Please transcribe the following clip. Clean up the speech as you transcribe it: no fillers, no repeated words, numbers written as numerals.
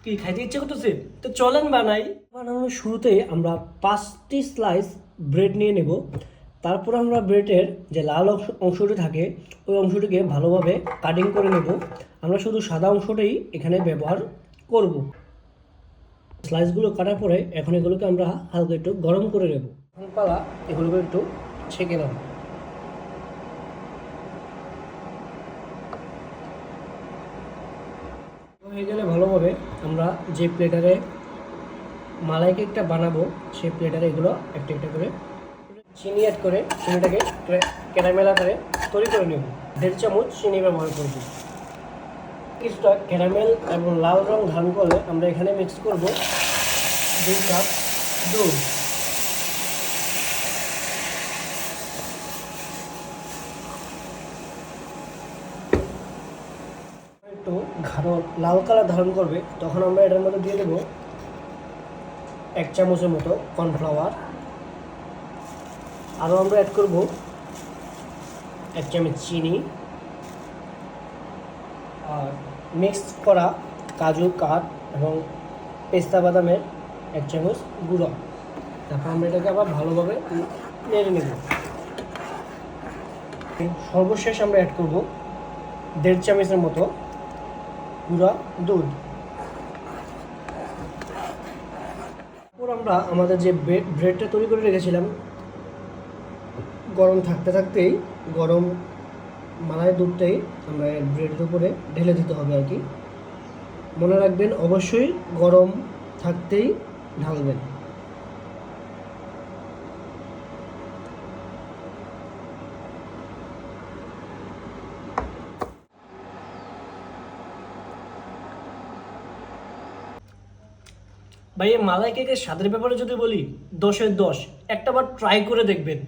কি খাইতে ইচ্ছে করতেছে? তো চলেন বানাই। বানানোর শুরুতেই আমরা 5টি স্লাইস ব্রেড নিয়ে নেব। তারপর আমরা ব্রেডের যে লাল অংশটি থাকে ওই অংশটিকে ভালোভাবে কাটিং করে নেব। আমরা শুধু সাদা অংশটাই এখানে ব্যবহার করব। স্লাইসগুলো কাটার পরে এখন এগুলোকে আমরা হালকা একটু গরম করে নেব। পালা এগুলোকে একটু ছেঁকে নেব। হয়ে গেলে ভালোভাবে আমরা যে প্লেটারে মালাই কেকটা বানাবো সেই প্লেটারে এগুলো একটা একটা করে চিনি অ্যাড করে চিনিটাকে ক্যারামেল আকারে তৈরি করে নেব। 1.5 চামচ চিনি ব্যবহার করব। কিছুটা ক্যারামেল এবং লাল রং ধারণ করলে আমরা এখানে মিক্স করব 2 কাপ দুধ। একটু গাঢ় লাল কালার ধারণ করবে তখন আমরা এটার মধ্যে দিয়ে দেবো 1 চামচের মতো কর্নফ্লাওয়ার। আরও আমরা অ্যাড করব 1 চামচ চিনি আর মিক্স করা কাজু কাঠ এবং পেস্তা বাদামের 1 চামচ গুঁড়ো। তারপর আমরা এটাকে আবার ভালোভাবে নেড়ে নেব। সর্বশেষ আমরা অ্যাড করব 1.5 চামচের মতো গুঁড়া দুধ। তারপর আমরা আমাদের যে ব্রেডটা তৈরি করে রেখেছিলাম গরম থাকতে থাকতেই গরম মালাই দুধটাই আমরা ব্রেডের উপরে ঢেলে দিতে হবে আর কি। মনে রাখবেন অবশ্যই গরম থাকতেই ঢালবেন। ভাই এই মালাই কেকের স্বাদের ব্যাপারে যদি বলি 10-এর 10, একটাবার ট্রাই করে দেখবেন।